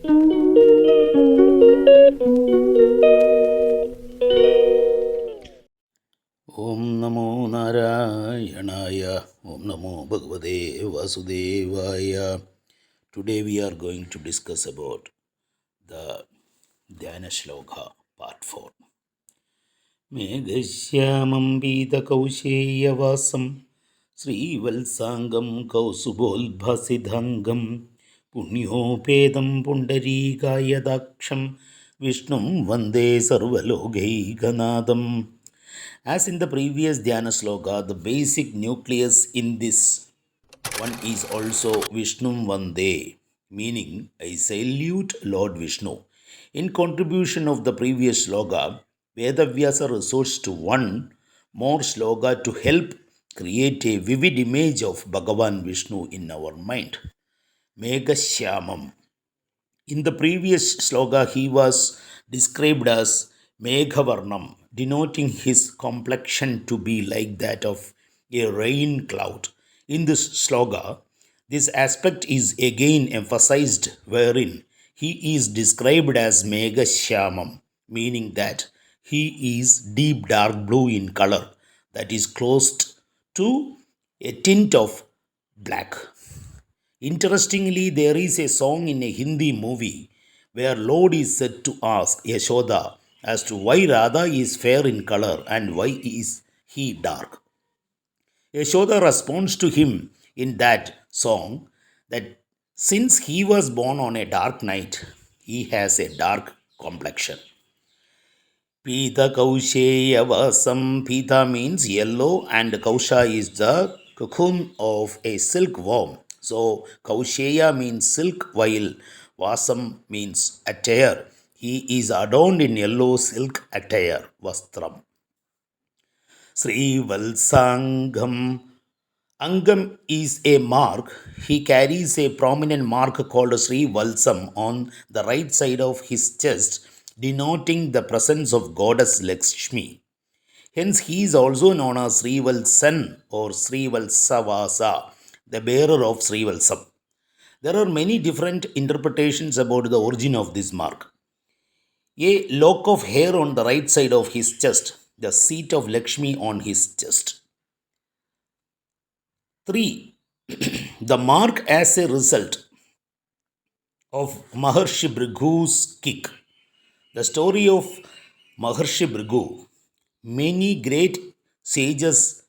Om Namo Narayanaaya. Om Namo Bhagavate Vasudevaya. Today we are going to discuss about the Dhyana Shloka part 4. Meghashyamam Pītakausheyavasam Srivalsangam Kausubolbhasidhangam Punyopedam Pundarīkāyadaksham Vishnum Vande Sarvalokaikanādam. As in the previous Dhyana Sloka, the basic nucleus in this one is also Vishnum Vande, meaning I salute Lord Vishnu. In contribution of the previous sloka, Vedavyasa resorts to one more sloka to help create a vivid image of Bhagavan Vishnu in our mind. Meghashyamam. In the previous sloka, he was described as Meghavarnam, denoting his complexion to be like that of a rain cloud. In this sloka, this aspect is again emphasized, wherein he is described as Meghashyamam, meaning that he is deep dark blue in color, that is close to a tint of black. Interestingly, there is a song in a Hindi movie where Lord is said to ask Yashoda as to why Radha is fair in color and why is he dark. Yashoda responds to him in that song that since he was born on a dark night, he has a dark complexion. Pita Kausheya Vasam. Pita means yellow and Kausha is the cocoon of a silkworm. So Kausheya means silk while Vasam means attire. He is adorned in yellow silk attire, Vastram. Sri Valsangam. Angam is a mark. He carries a prominent mark called Sri Valsam on the right side of his chest, denoting the presence of goddess Lakshmi. Hence, he is also known as Sri Valsan or Sri Valsavasa, the bearer of Sri Valsam. There are many different interpretations about the origin of this mark. A lock of hair on the right side of his chest, the seat of Lakshmi on his chest. 3. The mark as a result of Maharshi Bhrigu's kick. The story of Maharshi Bhrigu. Many great sages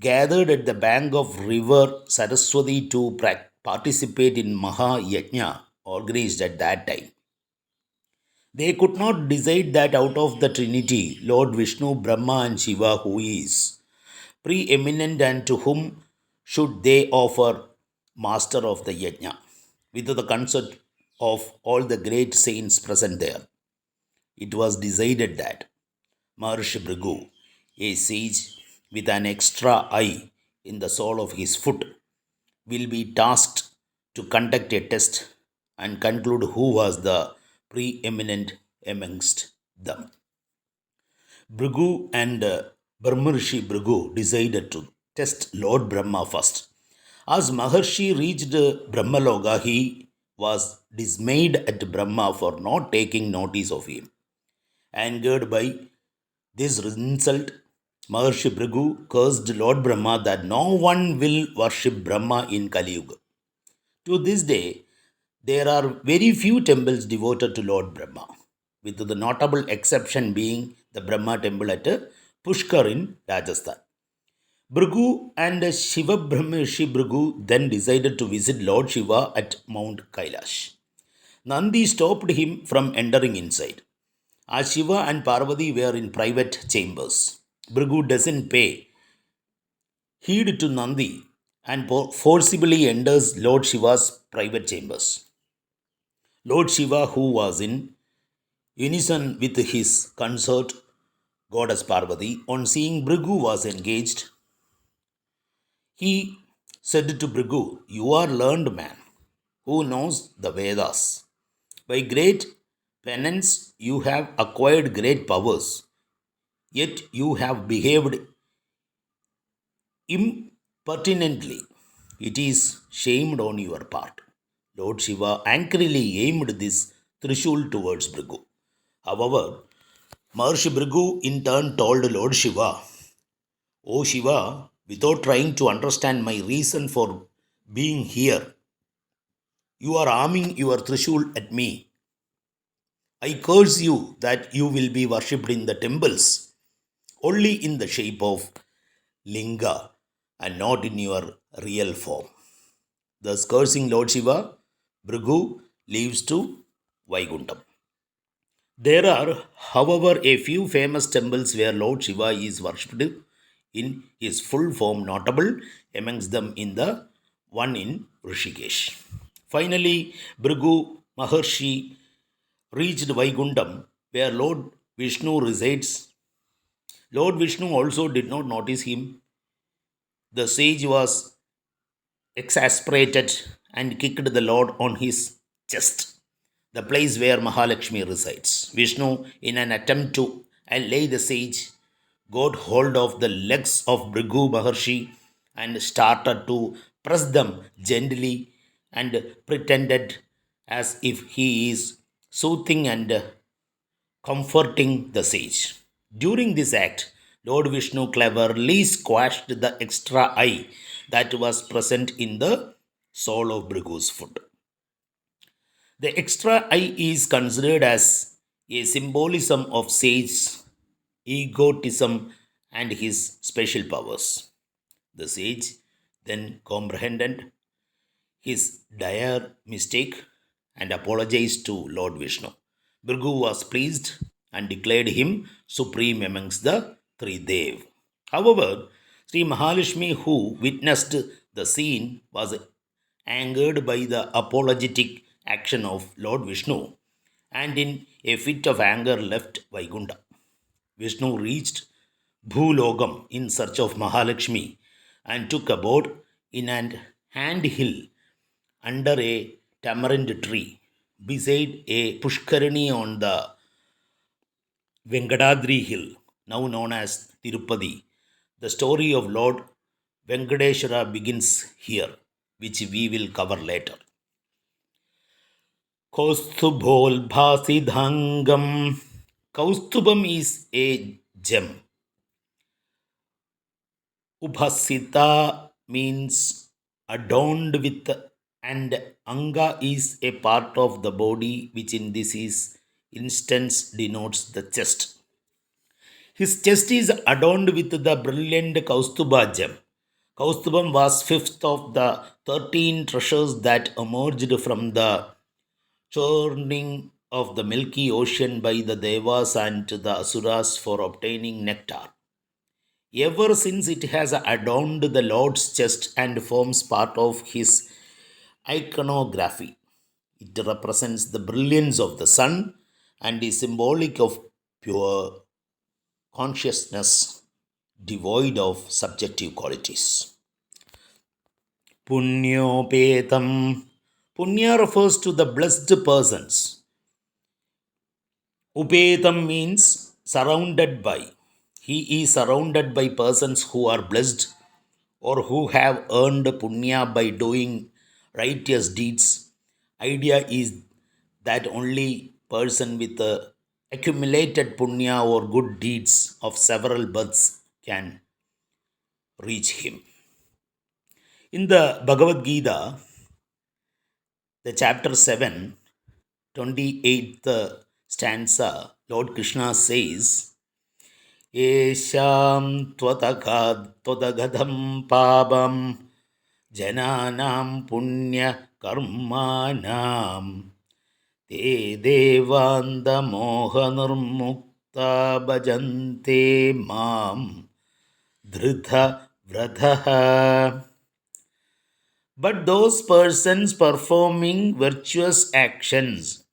gathered at the bank of river Saraswati to participate in Mahayajna organized at that time. They could not decide that out of the Trinity, Lord Vishnu, Brahma, and Shiva, who is preeminent and to whom should they offer master of the yajna, with the consent of all the great saints present there. It was decided that Maharshi Bhrigu, a sage with an extra eye in the sole of his foot, will be tasked to conduct a test and conclude who was the preeminent amongst them. Bhrigu and Brahmarshi Bhrigu decided to test Lord Brahma first. As Maharshi reached Brahmaloka, he was dismayed at Brahma for not taking notice of him. Angered by this insult, Maharshi Bhrigu cursed Lord Brahma that no one will worship Brahma in Kali Yuga. To this day, there are very few temples devoted to Lord Brahma, with the notable exception being the Brahma temple at Pushkar in Rajasthan. Bhrigu and Shiva Brahmarshi Bhrigu then decided to visit Lord Shiva at Mount Kailash. Nandi stopped him from entering inside. As Shiva and Parvati were in private chambers, Bhrigu doesn't pay heed to Nandi and forcibly enters Lord Shiva's private chambers. Lord Shiva, who was in unison with his consort goddess Parvati, on seeing Bhrigu was engaged, he said to Bhrigu, "You are learned man who knows the Vedas. By great penance you have acquired great powers, yet you have behaved impertinently. It is shamed on your part. Lord Shiva angrily aimed this Trishul towards Bhrigu. However, Maharshi Bhrigu in turn told Lord Shiva, O Shiva, without trying to understand my reason for being here, you are arming your Trishul at me. I curse you that you will be worshipped in the temples only in the shape of Linga and not in your real form. Thus, cursing Lord Shiva, Bhrigu leaves to Vaikuntham. There are, however, a few famous temples where Lord Shiva is worshipped in his full form, notable amongst them in the one in Rishikesh. Finally, Bhrigu Maharshi reached Vaikuntham, where Lord Vishnu resides. Lord Vishnu also did not notice him. The sage was exasperated and kicked the Lord on his chest, the place where Mahalakshmi resides. Vishnu, in an attempt to allay the sage, got hold of the legs of Bhrigu Maharshi and started to press them gently and pretended as if he is soothing and comforting the sage. During this act, Lord Vishnu cleverly squashed the extra eye that was present in the sole of Bhrigu's foot. The extra eye is considered as a symbolism of sage's egotism and his special powers. The sage then comprehended his dire mistake and apologized to Lord Vishnu. Bhrigu was pleased and declared him supreme amongst the three Dev. However, Sri Mahalakshmi, who witnessed the scene, was angered by the apologetic action of Lord Vishnu and in a fit of anger left Vaikunta. Vishnu reached Bhulogam in search of Mahalakshmi and took abode in an ant hill under a tamarind tree beside a pushkarini on the Venkadadri hill, now known as Tirupati. The story of Lord Venkadeshwara begins here, which we will cover later. Kaustubholbhasidhangam. Kaustubam is a gem. Upasita means adorned with, and anga is a part of the body, which in this is instance denotes the chest. His chest is adorned with the brilliant Kaustuba gem. Kaustubam was fifth of the 13 treasures that emerged from the churning of the milky ocean by the Devas and the Asuras for obtaining nectar. Ever since it has adorned the Lord's chest and forms part of his iconography. It represents the brilliance of the sun and is symbolic of pure consciousness devoid of subjective qualities. Punyopetam. Punya refers to the blessed persons. Upetam means surrounded by. He is surrounded by persons who are blessed or who have earned punya by doing righteous deeds. Idea is that only person with accumulated punya or good deeds of several births can reach him. In the Bhagavad Gita, the chapter 7, 28th stanza, Lord Krishna says, Esham tvatagadam pabam jananam punya karmanam te devanda mohanurmukta bhajante mam dhrita vratha. But those persons performing virtuous actions,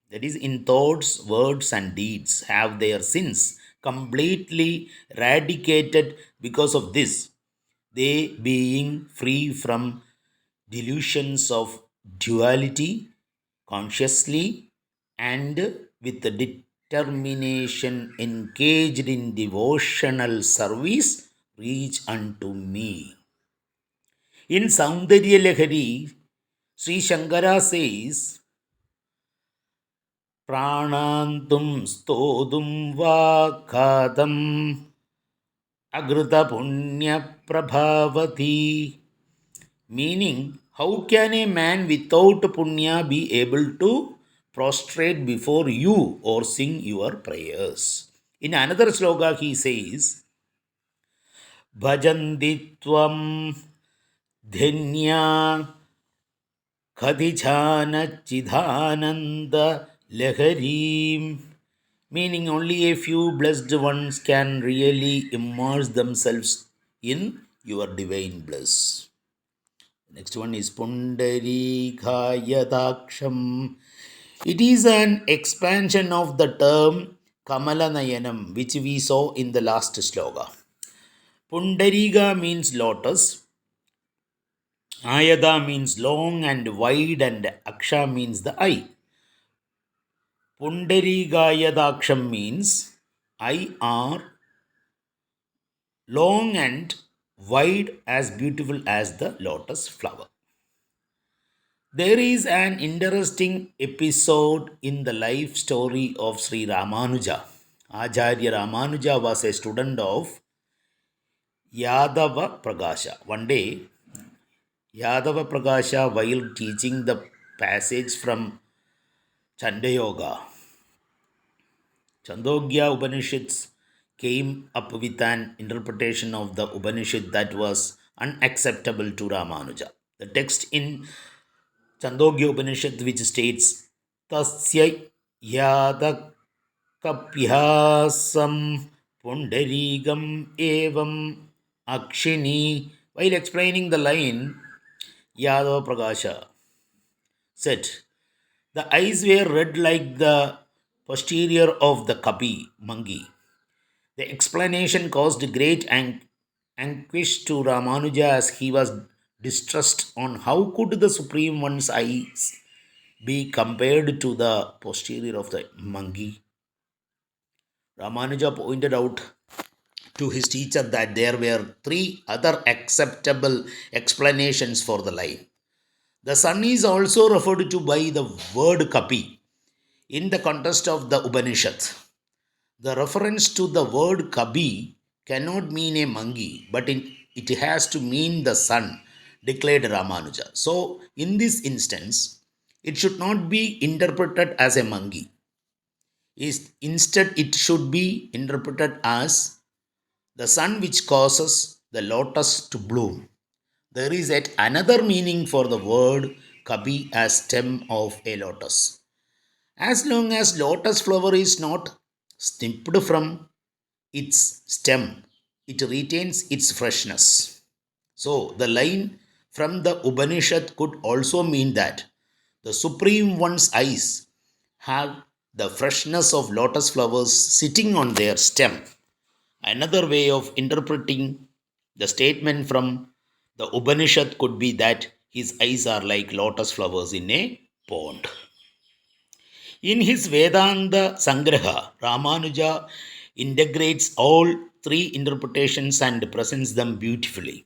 that is, in thoughts, words, and deeds, have their sins completely eradicated because of this. They, being free from delusions of duality, consciously and with the determination engaged in devotional service, reach unto me. In Saundarya Lahari, Sri Shankara says, Pranantum stodum va kadam agrita punya prabhavati. Meaning, how can a man without punya be able to prostrate before you or sing your prayers? In another sloka, he says, Bhajanti tvam dhenya khadijana chidhananda laharim. Meaning, only a few blessed ones can really immerse themselves in your divine bliss. Next one is Pundarikayadaksham. It is an expansion of the term Kamalanayanam, which we saw in the last sloka. Pundarika means lotus, Ayada means long and wide, and Aksha means the eye. Pundarikayadaksham means eye are long and wide, as beautiful as the lotus flower. There is an interesting episode in the life story of Sri Ramanuja. Acharya Ramanuja was a student of Yadava Prakasha. One day, Yadava Prakasha, while teaching the passage from Chandayoga, Chandogya Upanishads, came up with an interpretation of the Upanishad that was unacceptable to Ramanuja. The text in Chandogya Upanishad, which states, Tasya Yadakapyasam Pundarigam Evam Akshini. While explaining the line, Yadava Prakasha said, the eyes were red like the posterior of the kapi, monkey. The explanation caused great anguish to Ramanuja as he was distressed on how could the Supreme One's eyes be compared to the posterior of the monkey. Ramanuja pointed out to his teacher that there were three other acceptable explanations for the line. The sun is also referred to by the word kapi in the context of the Upanishad. The reference to the word kabi cannot mean a monkey, but it has to mean the sun, declared Ramanuja. So, in this instance, it should not be interpreted as a monkey. Instead, it should be interpreted as the sun which causes the lotus to bloom. There is yet another meaning for the word kabi as stem of a lotus. As long as lotus flower is not snipped from its stem, it retains its freshness. So, the line from the Upanishad could also mean that the Supreme One's eyes have the freshness of lotus flowers sitting on their stem. Another way of interpreting the statement from the Upanishad could be that his eyes are like lotus flowers in a pond. In his Vedanta Sangraha, Ramanuja integrates all three interpretations and presents them beautifully.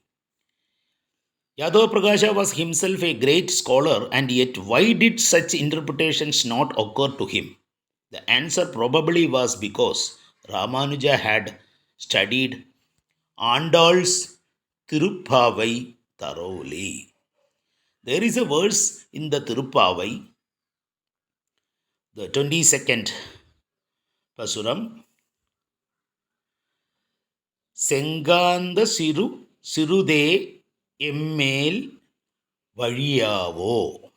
Yadava Prakasha was himself a great scholar, and yet why did such interpretations not occur to him? The answer probably was because Ramanuja had studied Andal's Tirupavai thoroughly. There is a verse in the Tirupavai, the 22nd Pasuram, Senganda Sirude Emmel Vazhiyavo.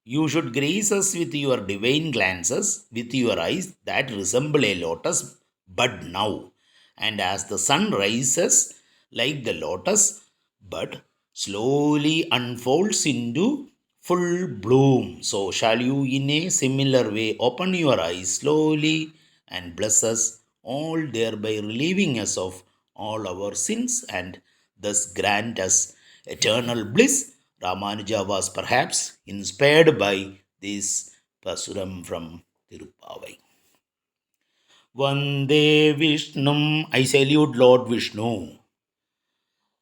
You should grace us with your divine glances, with your eyes that resemble a lotus bud now. And as the sun rises like the lotus bud slowly unfolds into full bloom, so shall you in a similar way open your eyes slowly and bless us all, thereby relieving us of all our sins and thus grant us eternal bliss. Ramanuja was perhaps inspired by this Pasuram from Tirupavai. Vande Vishnum, I salute Lord Vishnu.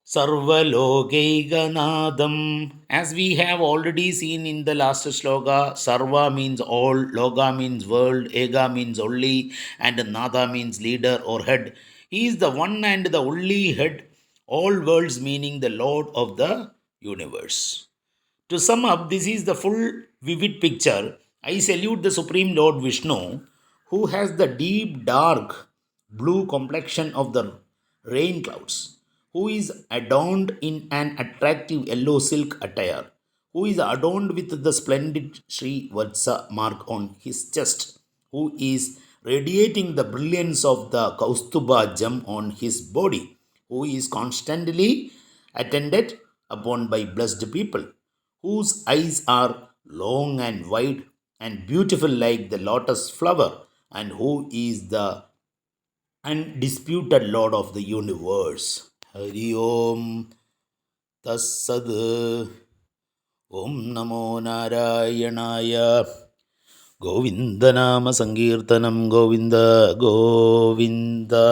Sarvalokaiganadam. As we have already seen in the last sloka, Sarva means all, Loga means world, Ega means only, and Nada means leader or head. He is the one and the only head, all worlds meaning the Lord of the universe. To sum up, this is the full vivid picture. I salute the Supreme Lord Vishnu, who has the deep dark blue complexion of the rain clouds, who is adorned in an attractive yellow silk attire, who is adorned with the splendid Sri Vatsa mark on his chest, who is radiating the brilliance of the Kaustuba gem on his body, who is constantly attended upon by blessed people, whose eyes are long and wide and beautiful like the lotus flower, and who is the undisputed Lord of the universe. Hari Om Tassad. Om Namo Narayanaya. Govinda Nama Sankirtanam Govinda Govinda.